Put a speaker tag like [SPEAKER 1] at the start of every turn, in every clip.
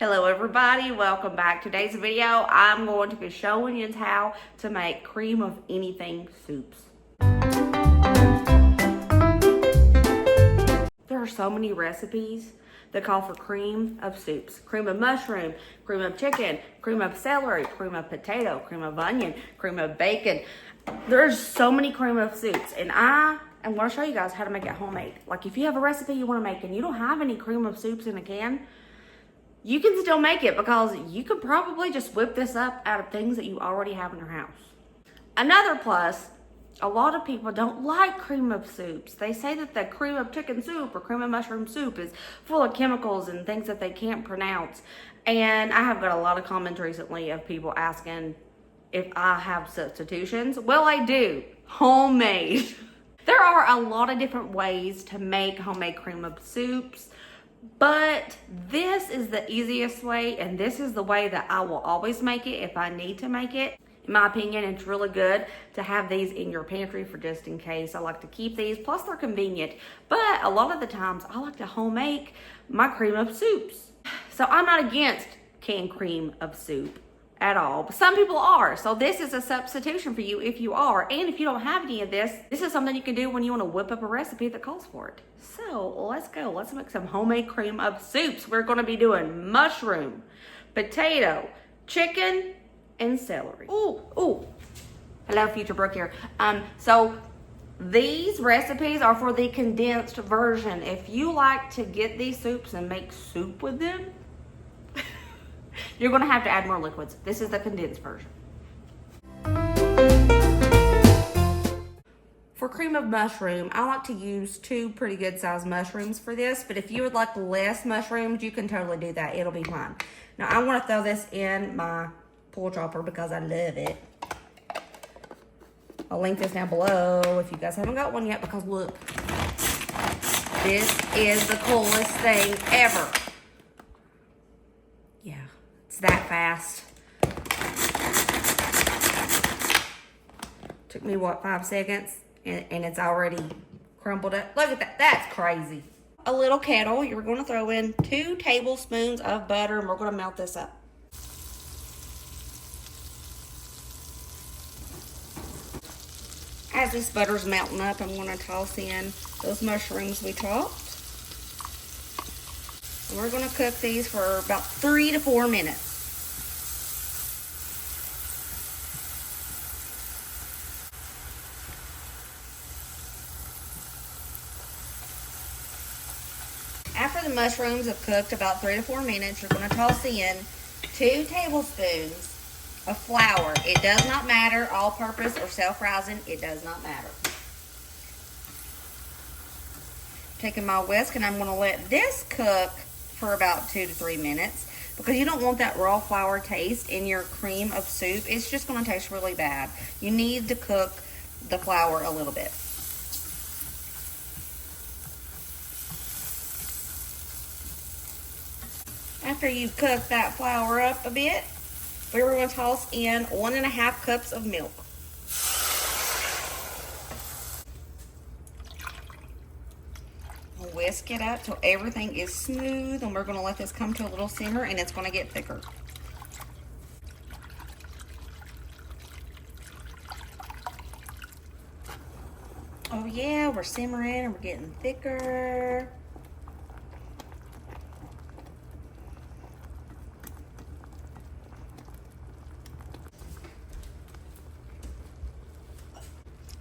[SPEAKER 1] Hello everybody, welcome back. Today's video, I'm going to be showing you how to make cream of anything soups. There are so many recipes that call for cream of soups. Cream of mushroom, cream of chicken, cream of celery, cream of potato, cream of onion, cream of bacon. There's so many cream of soups, and I'm going to show you guys how to make it homemade. Like if you have a recipe you want to make and you don't have any cream of soups in a can, you can still make it because you could probably just whip this up out of things that you already have in your house. Another plus, a lot of people don't like cream of soups. They say that the cream of chicken soup or cream of mushroom soup is full of chemicals and things that they can't pronounce. And I have got a lot of comments recently of people asking if I have substitutions. Well, I do. Homemade. There are a lot of different ways to make homemade cream of soups, but this is the easiest way, and this is the way that I will always make it if I need to make it. In my opinion, it's really good to have these in your pantry for just in case. I like to keep these, plus they're convenient. But a lot of the times, I like to home make my cream of soups. So I'm not against canned cream of soup at all, but some people are. So this is a substitution for you if you are. And if you don't have any of this, this is something you can do when you want to whip up a recipe that calls for it. So let's go. Let's make some homemade cream of soups. We're going to be doing mushroom, potato, chicken, and celery. Ooh. Hello, future Brooke here. So these recipes are for the condensed version. If you like to get these soups and make soup with them, you're going to have to add more liquids. This is the condensed version. For cream of mushroom, I like to use 2 pretty good sized mushrooms for this, but if you would like less mushrooms, you can totally do that. It'll be fine. Now, I want to throw this in my pull chopper because I love it. I'll link this down below if you guys haven't got one yet, because look, this is the coolest thing ever. Yeah, it's that fast. Took me, what, 5 seconds? And it's already crumbled up. Look at that. That's crazy. A little kettle. You're going to throw in 2 tablespoons of butter, and we're going to melt this up. As this butter's melting up, I'm going to toss in those mushrooms we chopped. And we're going to cook these for about 3 to 4 minutes. After the mushrooms have cooked about 3 to 4 minutes, you're going to toss in 2 tablespoons of flour. It does not matter, all-purpose or self-rising, it does not matter. Taking my whisk, and I'm going to let this cook for about 2 to 3 minutes, because you don't want that raw flour taste in your cream of soup. It's just going to taste really bad. You need to cook the flour a little bit. After you've cooked that flour up a bit, we're going to toss in 1.5 cups of milk. We'll whisk it up till everything is smooth, and we're going to let this come to a little simmer, and it's going to get thicker. Oh yeah, we're simmering and we're getting thicker.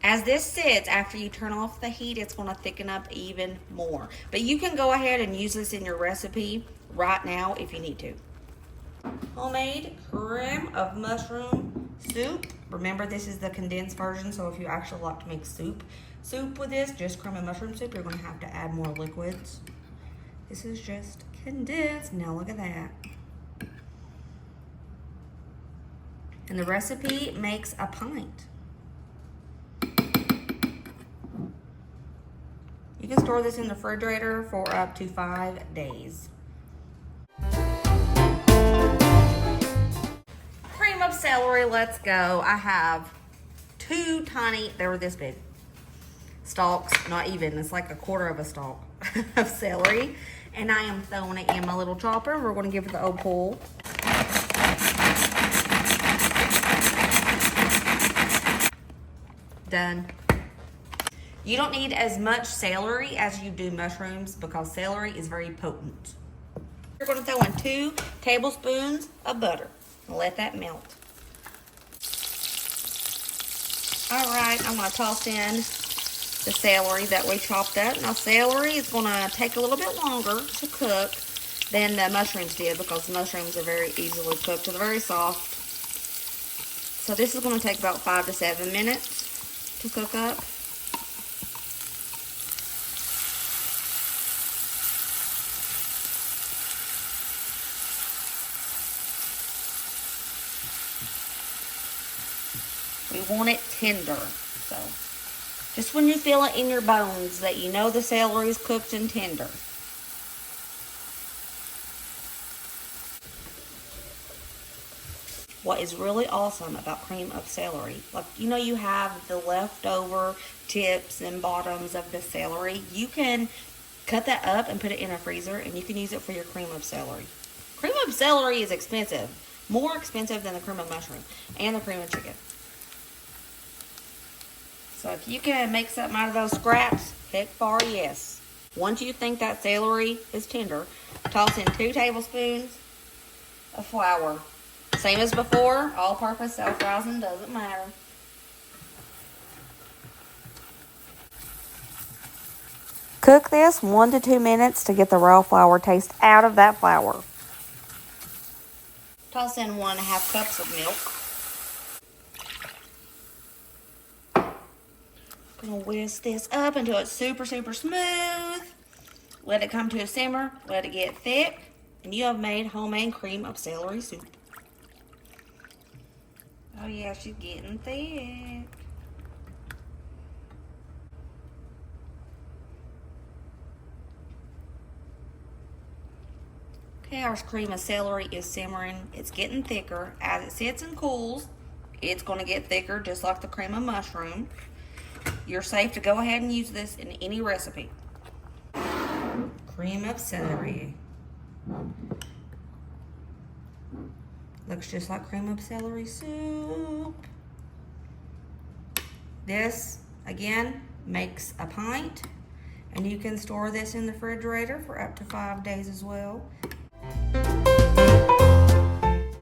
[SPEAKER 1] As this sits, after you turn off the heat, it's going to thicken up even more. But you can go ahead and use this in your recipe right now if you need to. Homemade cream of mushroom soup. Remember, this is the condensed version, so if you actually like to make soup with this, just cream of mushroom soup, you're going to have to add more liquids. This is just condensed. Now look at that. And the recipe makes a pint. You can store this in the refrigerator for up to 5 days. Cream of celery, let's go. I have 2 tiny, they were this big, stalks, not even, it's like 1/4 of a stalk of celery. And I am throwing it in my little chopper. We're going to give it the old pull. Done. You don't need as much celery as you do mushrooms because celery is very potent. We're going to throw in 2 tablespoons of butter and let that melt. All right, I'm going to toss in the celery that we chopped up. Now, celery is going to take a little bit longer to cook than the mushrooms did because the mushrooms are very easily cooked. They're very soft. So this is going to take about 5 to 7 minutes to cook up. We want it tender. So just when you feel it in your bones that you know the celery is cooked and tender. What is really awesome about cream of celery, like, you know, you have the leftover tips and bottoms of the celery. You can cut that up and put it in a freezer and you can use it for your cream of celery. Cream of celery is expensive, more expensive than the cream of mushroom and the cream of chicken. So if you can make something out of those scraps, heck far yes. Once you think that celery is tender, toss in 2 tablespoons of flour. Same as before, all-purpose, self-rising, doesn't matter. Cook this 1 to 2 minutes to get the raw flour taste out of that flour. Toss in 1.5 cups of milk. Gonna whisk this up until it's super, super smooth. Let it come to a simmer, let it get thick, and you have made homemade cream of celery soup. Oh yeah, she's getting thick. Okay, our cream of celery is simmering. It's getting thicker. As it sits and cools, it's gonna get thicker just like the cream of mushroom. You're safe to go ahead and use this in any recipe. Cream of celery. Looks just like cream of celery soup. This, again, makes a pint, and you can store this in the refrigerator for up to 5 days as well.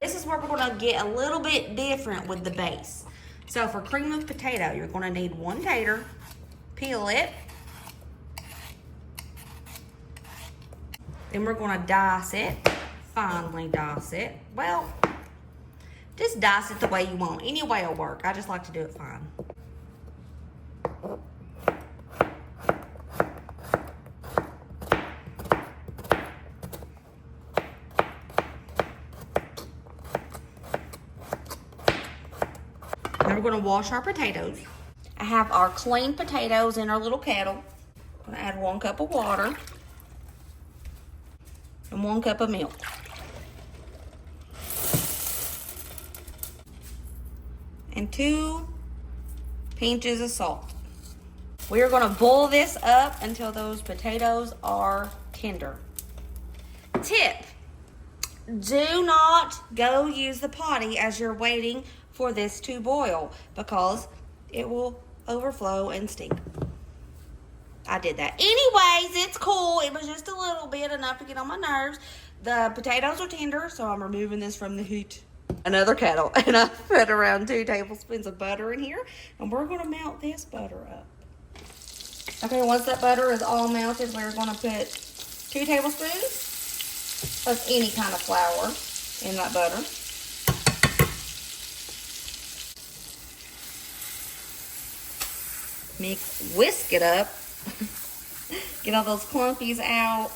[SPEAKER 1] This is where we're gonna get a little bit different with the base. So for cream of potato, you're gonna need 1 tater, peel it. Then we're gonna dice it, finely dice it. Well, just dice it the way you want. Any way will work. I just like to do it fine. Now we're gonna wash our potatoes. I have our clean potatoes in our little kettle. I'm gonna add 1 cup of water and 1 cup of milk. And 2 pinches of salt. We are gonna boil this up until those potatoes are tender. Tip, do not go use the potty as you're waiting for this to boil because it will overflow and stink. I did that. Anyways, it's cool. It was just a little bit, enough to get on my nerves. The potatoes are tender, so I'm removing this from the heat. Another kettle, and I put around 2 tablespoons of butter in here, and we're going to melt this butter up. Okay, once that butter is all melted, we're going to put 2 tablespoons of any kind of flour in that butter. Whisk it up. Get all those clumpies out.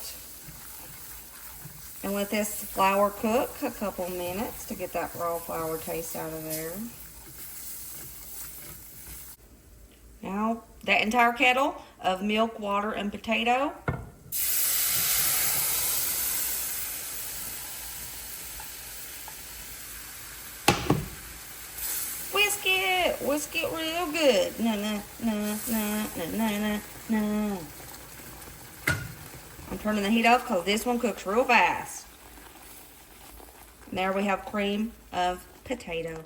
[SPEAKER 1] And let this flour cook a couple minutes to get that raw flour taste out of there. Now, that entire kettle of milk, water, and potato. Whisk it real good. No. I'm turning the heat up because this one cooks real fast. And there we have cream of potato.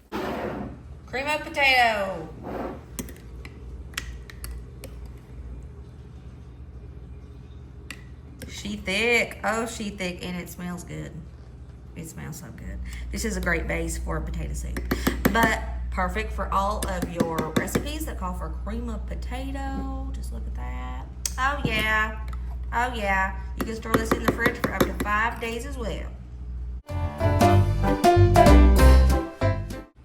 [SPEAKER 1] Cream of potato. She thick. Oh, she thick, and it smells good. It smells so good. This is a great base for a potato soup, but perfect for all of your recipes that call for cream of potato. Just look at that. Oh yeah. Oh yeah. You can store this in the fridge for up to 5 days as well.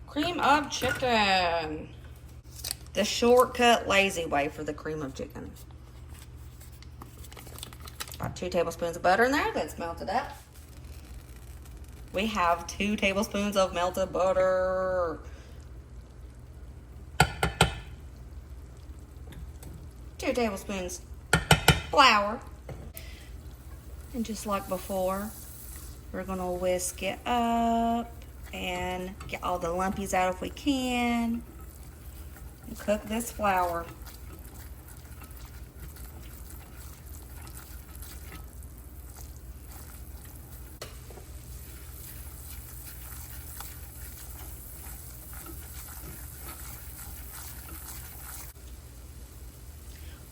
[SPEAKER 1] Cream of chicken. The shortcut lazy way for the cream of chicken. Got 2 tablespoons of butter in there that's melted up. We have 2 tablespoons of melted butter. 2 tablespoons flour. And just like before, we're gonna whisk it up and get all the lumpies out if we can. And cook this flour.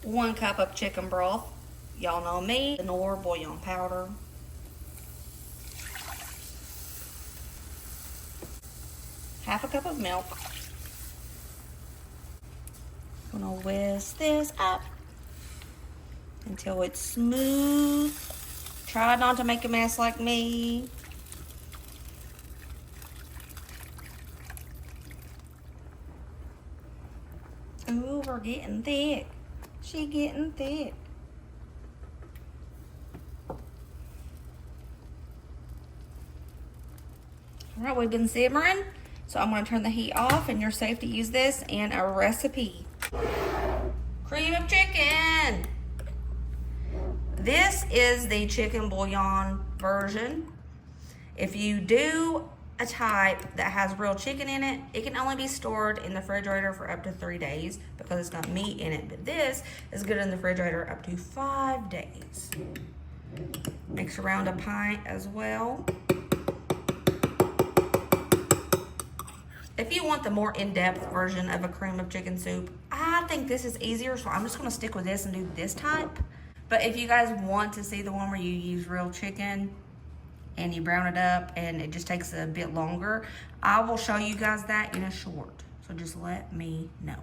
[SPEAKER 1] One cup of chicken broth. Y'all know me, the Knorr bouillon powder. Half a cup of milk. I'm gonna whisk this up until it's smooth. Try not to make a mess like me. Ooh, we're getting thick. She getting thick. All right, we've been simmering, so I'm going to turn the heat off, and you're safe to use this in a recipe. Cream of chicken. This is the chicken bouillon version. If you do a type that has real chicken in it, it can only be stored in the refrigerator for up to 3 days because it's got meat in it. But this is good in the refrigerator up to 5 days. Mix around a pint as well. If you want the more in-depth version of a cream of chicken soup, I think this is easier, so I'm just gonna stick with this and do this type. But if you guys want to see the one where you use real chicken and you brown it up and it just takes a bit longer, I will show you guys that in a short. So just let me know.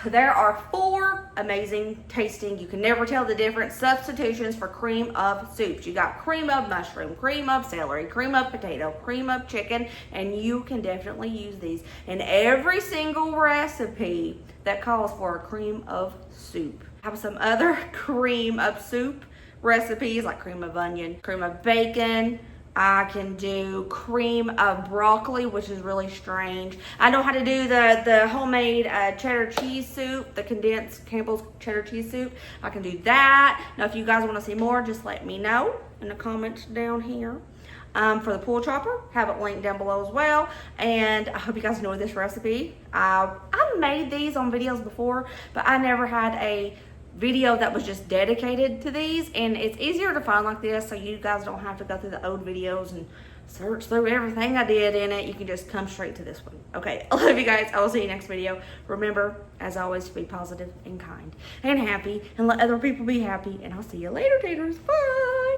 [SPEAKER 1] There are 4 amazing tasting, you can never tell the difference, substitutions for cream of soups. You got cream of mushroom, cream of celery, cream of potato, cream of chicken, and you can definitely use these in every single recipe that calls for a cream of soup. I have some other cream of soup recipes like cream of onion, cream of bacon. I can do cream of broccoli, which is really strange. I know how to do the homemade cheddar cheese soup, the condensed Campbell's cheddar cheese soup. I can do that. Now, if you guys want to see more, just let me know in the comments down here. For the pull chopper, have it linked down below as well. And I hope you guys enjoyed this recipe. I made these on videos before, but I never had a video that was just dedicated to these, and it's easier to find like this so you guys don't have to go through the old videos and search through everything I did in it. You can just come straight to this one. Okay, I love you guys. I will see you next video. Remember, as always, to be positive and kind and happy and let other people be happy, and I'll see you later, taters. Bye.